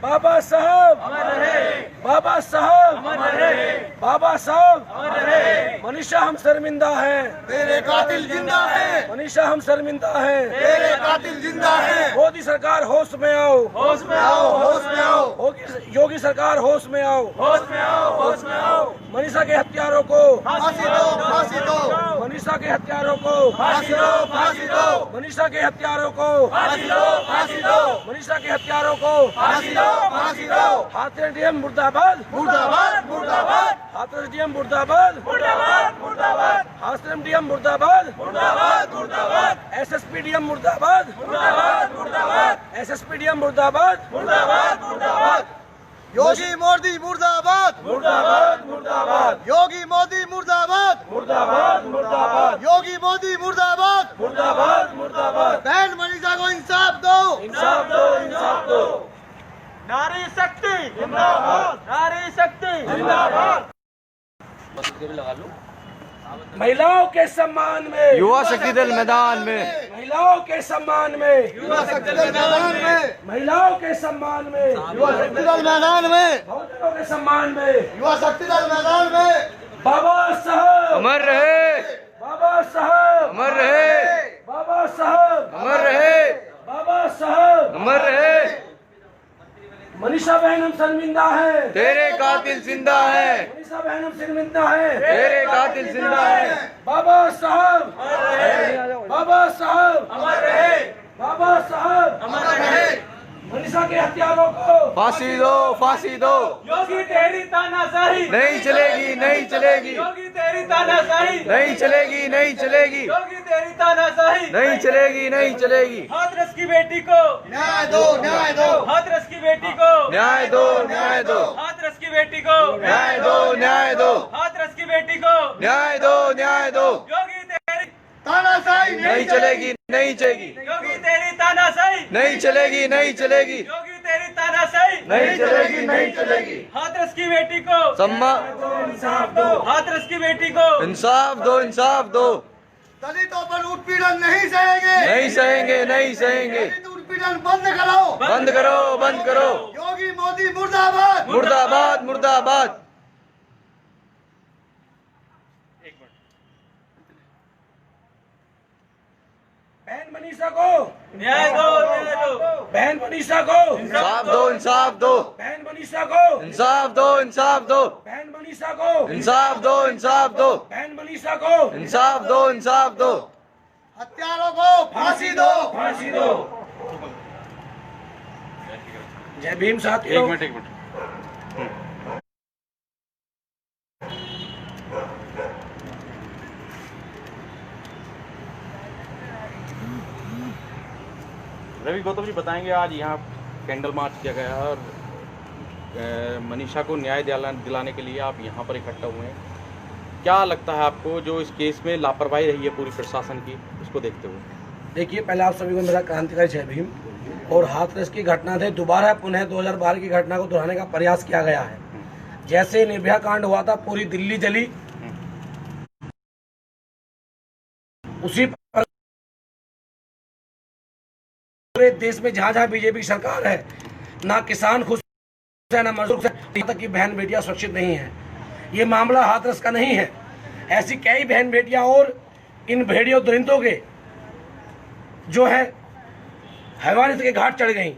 बाबा साहब अमर रहे, बाबा साहब अमर रहे, बाबा साहब अमर रहे। मनीषा हम शर्मिंदा हैं, तेरे कातिल जिंदा है, मनीषा हम शर्मिंदा हैं। तेरे कातिल जिंदा है। मोदी सरकार होश में आओ, होश में आओ, होश में आओ, योगी सरकार होश में आओ, होश में आओ, होश में आओ। मनीषा के हत्यारों को फांसी दो, फांसी दो, मनीषा के हत्यारों को फांसी दो, फांसी दो, मनीषा के हत्यारों को फांसी दो, फांसी दो, मनीषा के हत्यारों को फांसी दो, फांसी दो। हाथरस डीएम मुर्दाबाद, मुर्दाबाद, मुर्दाबाद, हाथरस डीएम मुर्दाबाद, मुर्दाबाद, मुर्दाबाद, हाथरस डीएम मुर्दाबाद, मुर्दाबाद, मुर्दाबाद, एसएसपी डीएम मुर्दाबाद, मुर्दाबाद, मुर्दाबाद, एसएसपी डीएम मुर्दाबाद, मुर्दाबाद, मुर्दाबाद। योगी मोदी मुर्दाबाद, मुर्दाबाद मुर्दाबाद योगी मोदी मुर्दाबाद, मुर्दाबाद मुर्दाबाद योगी मोदी मुर्दाबाद। मुर्दाबाद मुर्दाबाद। बहन मनीषा को इंसाफ दो, इंसाफ दो, इंसाफ दो। नारी शक्ति जिंदाबाद, नारी शक्ति जिंदाबाद। महिलाओं के सम्मान में, युवा शक्ति दल मैदान में, महिलाओं के सम्मान में, युवा शक्ति दल मैदान में, महिलाओं के सम्मान में, युवा शक्ति दल मैदान में, बहुजनों के सम्मान में। युवा शक्ति दल मैदान में। बाबा साहब अमर रहे, बाबा साहब अमर रहे, बाबा साहब अमर रहे, बाबा साहब। अमर रहे। मनीषा बहन हम शर्मिंदा है, तेरे कातिल जिंदा है, मनीषा बहन हम शर्मिंदा है। तेरे कातिल जिंदा है। बाबा साहब, बाबा साहब, अमर रहे, बाबा साहब। अमर रहे। मनीषा के हत्यारों को फांसी दो, फांसी दो। योगी तेरी तानाशाही नहीं चलेगी, नहीं चलेगी, योगी तेरी तानाशाही नहीं चलेगी, नहीं चलेगी, योगी तेरी तानाशाही नहीं चलेगी, नहीं चलेगी। हाथरस की बेटी को न्याय दो, न्याय दो, हाथरस की बेटी को न्याय दो, न्याय दो, हाथरस की बेटी को न्याय दो, न्याय दो, हाथरस की बेटी को न्याय दो, न्याय दो। योगी तेरी तानाशाही नहीं चलेगी, नहीं चलेगी, योगी तेरी तानाशाही नहीं चलेगी, नहीं चलेगी, योगी तेरी तानाशाही नहीं चलेगी, नहीं चलेगी। हाथरस की बेटी को सम्मान, इंसाफ दो। हाथरस की बेटी को इंसाफ दो, इंसाफ दो। दलितों पर उत्पीड़न नहीं सहेंगे, नहीं सहेंगे, नहीं सहेंगे। दलित उत्पीड़न बंद करो, बंद करो, बंद करो। योगी मोदी मुर्दाबाद। मुर्दाबाद, मुर्दाबाद। बहन मनीषा को न्याय दो, न्याय दो, बहन मनीषा को इंसाफ दो, इंसाफ दो, बहन मनीषा को इंसाफ दो, इंसाफ दो, बहन मनीषा को इंसाफ दो, इंसाफ दो, बहन मनीषा को इंसाफ दो, इंसाफ दो। हत्यारों को फांसी दो। फांसी दो। जय भीम साथियों। रवि गौतम जी बताएंगे, आज यहाँ कैंडल मार्च किया गया है और मनीषा को न्याय दिलाने के लिए आप यहाँ पर इकट्ठा हुए हैं। क्या लगता है आपको जो इस केस में लापरवाही रही है पूरी प्रशासन की, उसको देखते हुए? देखिए, पहले आप सभी को मेरा क्रांतिकारी जय भीम। और हाथरस की घटना से दोबारा पुनः 2012 की घटना को दोहराने का प्रयास किया गया है। जैसे निर्भया कांड हुआ था, पूरी दिल्ली जली, उसी पूरे देश में जहाँ जहाँ बीजेपी की सरकार है, ना किसान खुश है, ना मजदूर खुश है, यहाँ तक की बहन बेटियां सुरक्षित नहीं है। ये मामला हाथरस का नहीं है, ऐसी कई बहन बेटियां और इन भेड़ियों दरिंदों के जो है हैवानियत के घाट चढ़ गई।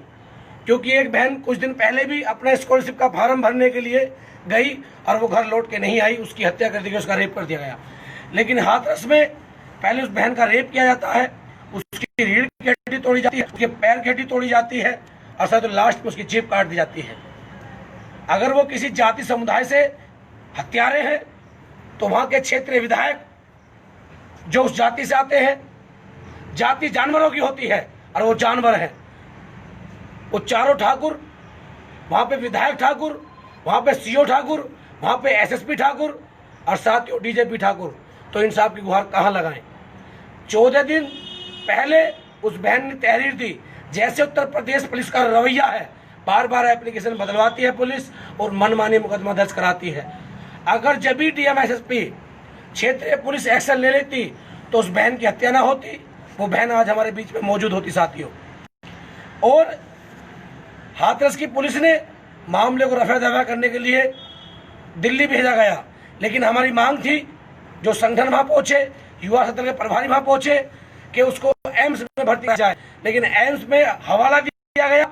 क्योंकि एक बहन कुछ दिन पहले भी अपना स्कॉलरशिप का फॉर्म भरने के लिए गई और वो घर लौट के नहीं आई, उसकी हत्या कर दी गई, उसका रेप कर दिया गया। लेकिन हाथरस में पहले उस बहन का रेप किया जाता है, उसकी रीढ़ की हड्डी तोड़ी जाती है, उसके पैर की हड्डी तोड़ी जाती है और शायद लास्ट में उसकी जीभ काट दी जाती है। अगर वो किसी जाति समुदाय से हत्यारे हैं तो वहां के क्षेत्रीय विधायक जो उस जाति से आते हैं, जाति जानवरों की होती है और वो जानवर हैं, वो चारों ठाकुर, वहां पे विधायक ठाकुर, वहां पे सीओ ठाकुर, वहां पे एसएसपी ठाकुर और साथियों डीजेपी ठाकुर, तो इंसाफ की गुहार कहां लगाएं? 14 दिन पहले उस बहन ने तहरीर दी। जैसे उत्तर प्रदेश पुलिस का रवैया है, बार बार एप्लीकेशन बदलवाती है पुलिस और मनमानी मुकदमा दर्ज कराती है। अगर जब भी डीएम एसएसपी क्षेत्रीय पुलिस एक्शन ले लेती तो उस बहन की हत्या ना होती, वो बहन आज हमारे बीच में मौजूद होती साथियों। और हाथरस की पुलिस ने मामले को रफा दफा करने के लिए दिल्ली भेजा गया, लेकिन हमारी मांग थी, जो संगठन वहाँ पहुंचे, युवा सदन के प्रभारी वहाँ पहुंचे, कि उसको एम्स में भर्ती किया जाए, लेकिन एम्स में हवाला दिया गया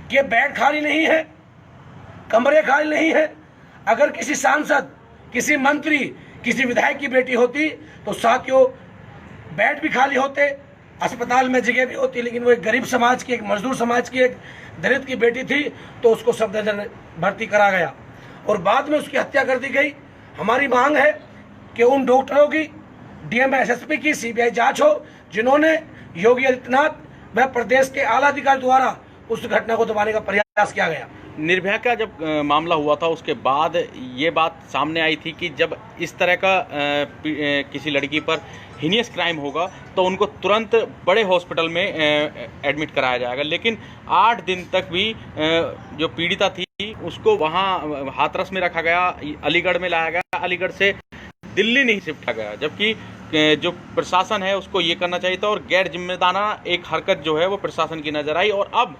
कि बेड खाली नहीं है, कमरे खाली नहीं है। अगर किसी सांसद, किसी मंत्री, किसी विधायक की बेटी होती तो साथियों बेड भी खाली होते, अस्पताल में जगह भी होती, लेकिन वो एक गरीब समाज की, एक मजदूर समाज की, एक दलित की बेटी थी, तो उसको सफदरजंग भर्ती करा गया और बाद में उसकी हत्या कर दी गई। हमारी मांग है कि उन डॉक्टरों की, डीएम एसएसपी की सीबीआई जांच हो, जिन्होंने योगी आदित्यनाथ व प्रदेश के आला अधिकारी द्वारा उस घटना को दबाने का प्रयास किया गया। निर्भया का जब मामला हुआ था उसके बाद ये बात सामने आई थी कि जब इस तरह का किसी लड़की पर हीनियस क्राइम होगा तो उनको तुरंत बड़े हॉस्पिटल में एडमिट कराया जाएगा, लेकिन 8 दिन तक भी जो पीड़िता थी उसको वहाँ हाथरस में रखा गया, अलीगढ़ में लाया गया, अलीगढ़ से दिल्ली नहीं शिफ्ट किया गया, जबकि जो प्रशासन है उसको ये करना चाहिए था और गैर जिम्मेदाराना एक हरकत जो है वो प्रशासन की नजर आई। और अब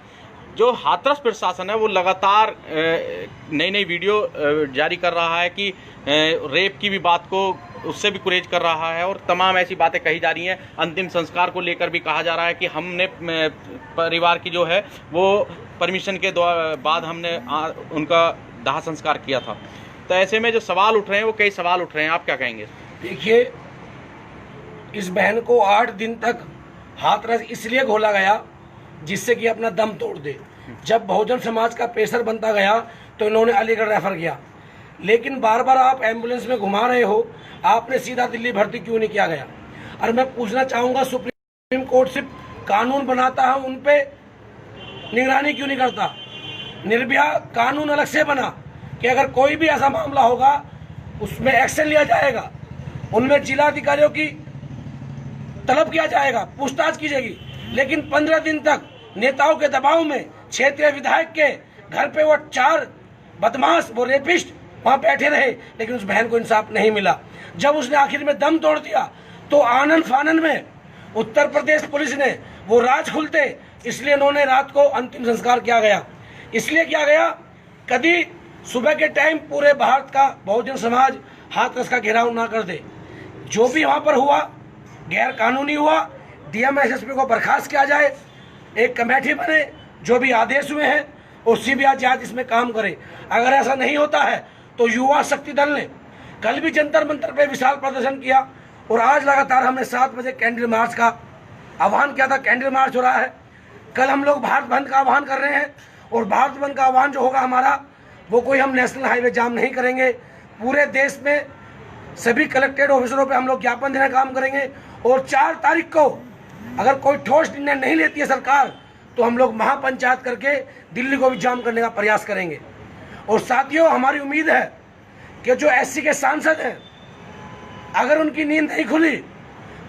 जो हाथरस प्रशासन है वो लगातार नई नई वीडियो जारी कर रहा है कि रेप की भी बात को उससे भी गुरेज कर रहा है और तमाम ऐसी बातें कही जा रही हैं। अंतिम संस्कार को लेकर भी कहा जा रहा है कि हमने परिवार की जो है वो परमिशन के बाद हमने उनका दाह संस्कार किया था। तो ऐसे में जो सवाल उठ रहे हैं वो कई सवाल उठ रहे हैं, आप क्या कहेंगे? देखिए, इस बहन को 8 दिन तक हाथरस इसलिए घोला गया जिससे कि अपना दम तोड़ दे। जब बहुजन समाज का प्रेशर बनता गया तो इन्होंने अलीगढ़ रेफर किया, लेकिन बार बार आप एम्बुलेंस में घुमा रहे हो, आपने सीधा दिल्ली भर्ती क्यों नहीं किया गया? और मैं पूछना चाहूँगा, सुप्रीम कोर्ट सिर्फ कानून बनाता है, उन पे निगरानी क्यों नहीं करता? निर्भया कानून अलग से बना कि अगर कोई भी ऐसा मामला होगा उसमें एक्शन लिया जाएगा, उनमें जिला अधिकारियों की तलब किया जाएगा, पूछताछ की जाएगी। लेकिन 15 दिन तक नेताओं के दबाव में क्षेत्रीय विधायक के घर पे वो 4 बदमाश, वो रेपिस्ट वहां बैठे रहे, लेकिन उस बहन को इंसाफ नहीं मिला। जब उसने आखिर में दम तोड़ दिया तो आनन फानन में उत्तर प्रदेश पुलिस ने वो राज खुलते, इसलिए उन्होंने रात को अंतिम संस्कार किया गया। इसलिए किया गया कभी सुबह के टाइम पूरे भारत का बहुजन समाज हाथरस का घेराव ना कर दे। जो भी वहां पर हुआ गैर कानूनी हुआ, डीएम एसएसपी को बर्खास्त किया जाए, एक कमेटी बने, जो भी आदेश हुए हैं और सीबीआई जांच इसमें काम करे। अगर ऐसा नहीं होता है तो युवा शक्ति दल ने कल भी जंतर मंतर पे विशाल प्रदर्शन किया और आज लगातार हमने 7 बजे कैंडल मार्च का आह्वान किया था। कैंडल मार्च हो रहा है, कल हम लोग भारत बंद का आह्वान कर रहे हैं और भारत बंद का आह्वान जो होगा हमारा, वो कोई हम नेशनल हाईवे जाम नहीं करेंगे। पूरे देश में सभी कलेक्टेड ऑफिसरों पे हम लोग ज्ञापन देने का काम करेंगे और 4 तारीख को अगर कोई ठोस निर्णय नहीं लेती है सरकार तो हम लोग महापंचायत करके दिल्ली को भी जाम करने का प्रयास करेंगे। और साथियों, हमारी उम्मीद है कि जो एससी के सांसद हैं, अगर उनकी नींद नहीं खुली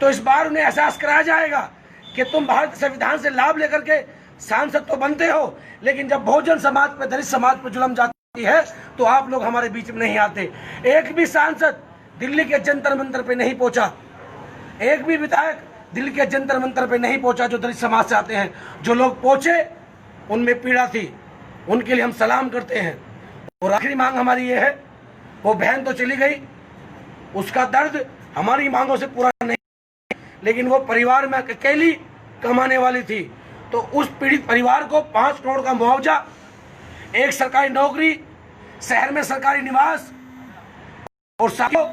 तो इस बार उन्हें एहसास कराया जाएगा कि तुम भारत संविधान से लाभ लेकर के सांसद तो बनते हो, लेकिन जब बहुजन समाज पे, दलित समाज पे जुल्म जाती है तो आप लोग हमारे बीच में नहीं आते। एक भी सांसद दिल्ली के जंतर मंतर पे नहीं पहुंचा, एक भी विधायक दिल्ली के जंतर मंतर पे नहीं पहुंचा जो दलित समाज से आते हैं। जो लोग पहुंचे उनमें पीड़ा थी, उनके लिए हम सलाम करते हैं। और आखिरी मांग हमारी ये है, वो बहन तो चली गई, उसका दर्द हमारी मांगों से पूरा नहीं, लेकिन वो परिवार में अकेली कमाने वाली थी, तो उस पीड़ित परिवार को 5 करोड़ का मुआवजा, एक सरकारी नौकरी, शहर में सरकारी निवास और साथियों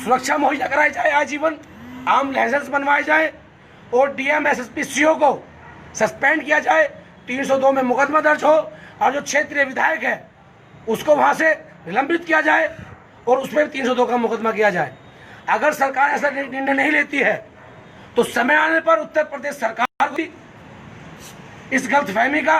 सुरक्षा मुहैया कराई जाए, आजीवन आम लाइसेंस बनवाए जाए और डीएम एसएसपी सीओ को सस्पेंड किया जाए, 302 में मुकदमा दर्ज हो और जो क्षेत्रीय विधायक है उसको वहां से निलंबित किया जाए और उसमें भी 302 का मुकदमा किया जाए। अगर सरकार ऐसा निर्णय नहीं लेती है तो समय आने पर उत्तर प्रदेश सरकार को इस गलतफहमी का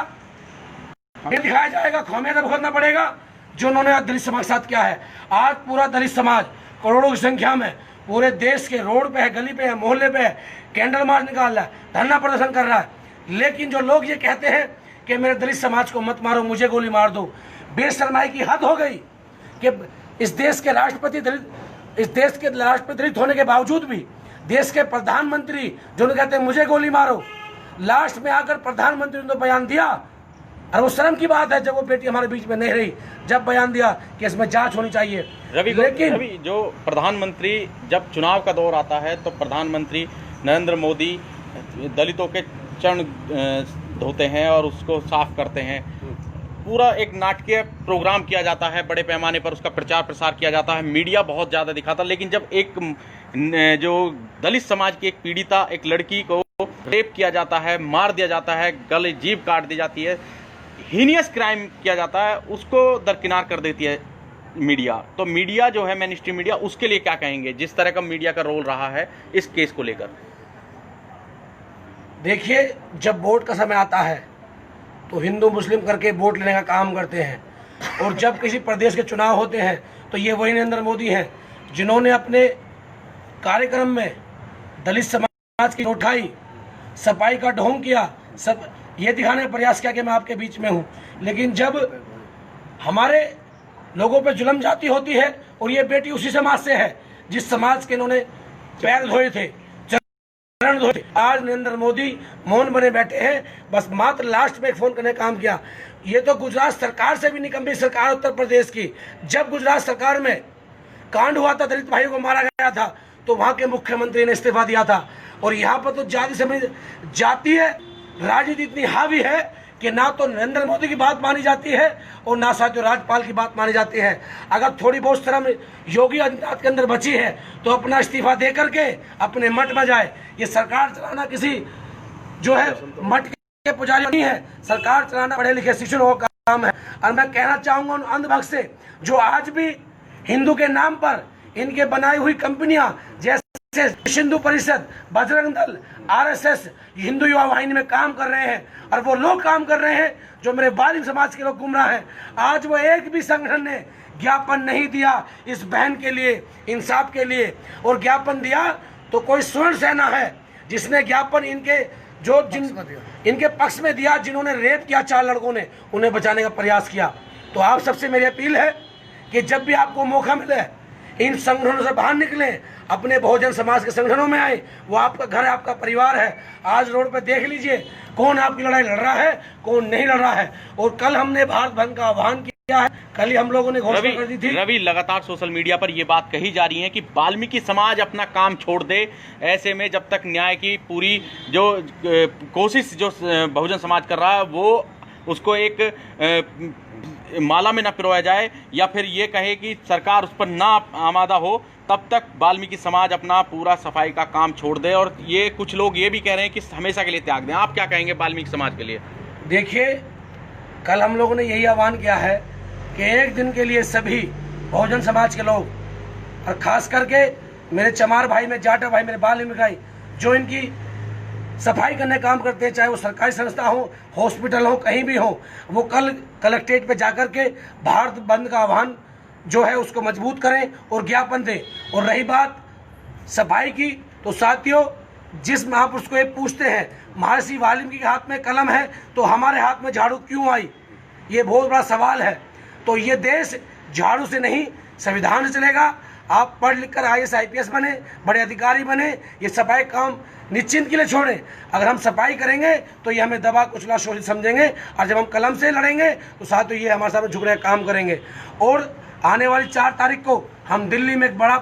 दिखाया जाएगा, खामियाजा भुगतना पड़ेगा जो उन्होंने दलित समाज के साथ किया है। आज पूरा दलित समाज करोड़ों की संख्या में पूरे देश के रोड पे है, गली पे है, मोहल्ले पे है, कैंडल मार्च निकाल रहा है, धरना प्रदर्शन कर रहा है। लेकिन जो लोग ये कहते हैं कि मेरे दलित समाज को मत मारो, मुझे गोली मार दो, बेशर्माई की हद हो गई कि इस देश के राष्ट्रपति दलित होने के बावजूद भी देश के प्रधानमंत्री जो कहते हैं मुझे गोली मारो, लास्ट में आकर प्रधानमंत्री ने तो बयान दिया, और वो शर्म की बात है जब वो बेटी हमारे बीच में नहीं रही, जब बयान दिया कि इसमें जांच होनी चाहिए। लेकिन रवि, जो प्रधानमंत्री जब चुनाव का दौर आता है तो प्रधानमंत्री नरेंद्र मोदी दलितों के चरण धोते हैं और उसको साफ करते हैं। पूरा एक नाटकीय प्रोग्राम किया जाता है, बड़े पैमाने पर उसका प्रचार प्रसार किया जाता है, मीडिया बहुत ज़्यादा दिखाता है। लेकिन जब एक जो दलित समाज की एक पीड़िता, एक लड़की को रेप किया जाता है, मार दिया जाता है, गले जीभ काट दी जाती है, हीनियस क्राइम किया जाता है, उसको दरकिनार कर देती है मीडिया। तो मीडिया जो है, मेन स्ट्रीम मीडिया, उसके लिए क्या कहेंगे जिस तरह का मीडिया का रोल रहा है इस केस को लेकर? देखिए, जब वोट का समय आता है तो हिंदू मुस्लिम करके वोट लेने का काम करते हैं, और जब किसी प्रदेश के चुनाव होते हैं तो ये वही नरेंद्र मोदी हैं जिन्होंने अपने कार्यक्रम में दलित समाज की उठाई, सफाई का ढोंग किया, सब ये दिखाने का प्रयास किया कि मैं आपके बीच में हूँ। लेकिन जब हमारे लोगों पे जुल्म जाती होती है, और ये बेटी उसी समाज से है जिस समाज के इन्होंने पैर धोए थे, चरण धोए थे। आज नरेंद्र मोदी मौन बने बैठे हैं, बस मात्र लास्ट में एक फोन करने का काम किया। ये तो गुजरात सरकार से भी निकम्मी सरकार उत्तर प्रदेश की। जब गुजरात सरकार में कांड हुआ था, दलित भाइयों को मारा गया था, तो वहां के मुख्यमंत्री ने इस्तीफा दिया था। और यहाँ पर तो जातीय राजनीति इतनी हावी है कि ना तो नरेंद्र मोदी की बात मानी जाती है और ना साथियों राज्यपाल की बात मानी जाती है। अगर थोड़ी बहुत शर्म योगी आदित्यनाथ के अंदर बची है तो अपना इस्तीफा दे करके अपने मठ में जाए। ये सरकार चलाना किसी जो है मठ के पुजारी नहीं है, सरकार चलाना पढ़े लिखे शिक्षकों का काम है। और मैं कहना चाहूंगा उन अंधभक्त से जो आज भी हिंदू के नाम पर इनके बनाई हुई कंपनियां जैसे हिंदू परिषद, बजरंग दल, आरएसएस, हिंदू युवा वाहिनी में काम कर रहे हैं, और वो लोग काम कर रहे हैं जो मेरे बालिम समाज के लोग गुमराह हैं। आज वो एक भी संगठन ने ज्ञापन नहीं दिया इस बहन के लिए, इंसाफ के लिए। और ज्ञापन दिया तो कोई स्वर्ण सेना है जिसने ज्ञापन इनके पक्ष में दिया, जिन्होंने रेप किया 4 लड़कों ने, उन्हें बचाने का प्रयास किया। तो आप सबसे मेरी अपील है कि जब भी आपको मौका मिले इन संगठनों से बाहर निकले, अपने बहुजन समाज के संगठनों में आए। वो आपका घर है, आपका परिवार है। आज रोड पे देख लीजिए कौन आपकी लड़ाई लड़ रहा है, कौन नहीं लड़ रहा है। और कल हमने भारत बंद का आह्वान किया है, कल ही हम लोगों ने घोषणा कर दी थी। रवि, लगातार सोशल मीडिया पर ये बात कही जा रही है कि वाल्मीकि समाज अपना काम छोड़ दे। ऐसे में जब तक न्याय की पूरी जो कोशिश जो बहुजन समाज कर रहा है वो उसको एक माला में न पिरोया जाए, या फिर ये कहे कि सरकार उस पर ना आमादा हो, तब तक वाल्मीकि समाज अपना पूरा सफाई का काम छोड़ दे। और ये कुछ लोग ये भी कह रहे हैं कि हमेशा के लिए त्याग दें। आप क्या कहेंगे वाल्मीकि समाज के लिए? देखिए, कल हम लोगों ने यही आह्वान किया है कि एक दिन के लिए सभी बहुजन समाज के लोग, और खास करके मेरे चमार भाई, मेरे जाटव भाई, मेरे बाल भाई जो इनकी सफाई करने काम करते हैं, चाहे वो सरकारी संस्था हो, हॉस्पिटल हो, कहीं भी हो, वो कल कलेक्ट्रेट पे जाकर के भारत बंद का आह्वान जो है उसको मजबूत करें और ज्ञापन दें। और रही बात सफाई की, तो साथियों, जिस महापुरुष को ये पूछते हैं महर्षि वाल्मीकि के हाथ में कलम है तो हमारे हाथ में झाड़ू क्यों आई, ये बहुत बड़ा सवाल है। तो ये देश झाड़ू से नहीं, संविधान से चलेगा। आप पढ़ लिख कर IAS IPS बने, बड़े अधिकारी बने, ये सफाई काम निश्चिंत के लिए छोड़ें। अगर हम सफाई करेंगे तो ये हमें दबा कुचला शोषित समझेंगे, और जब हम कलम से लड़ेंगे तो साथ ये हमारे सामने झुकने का काम करेंगे। और आने वाली 4 तारीख को हम दिल्ली में एक बड़ा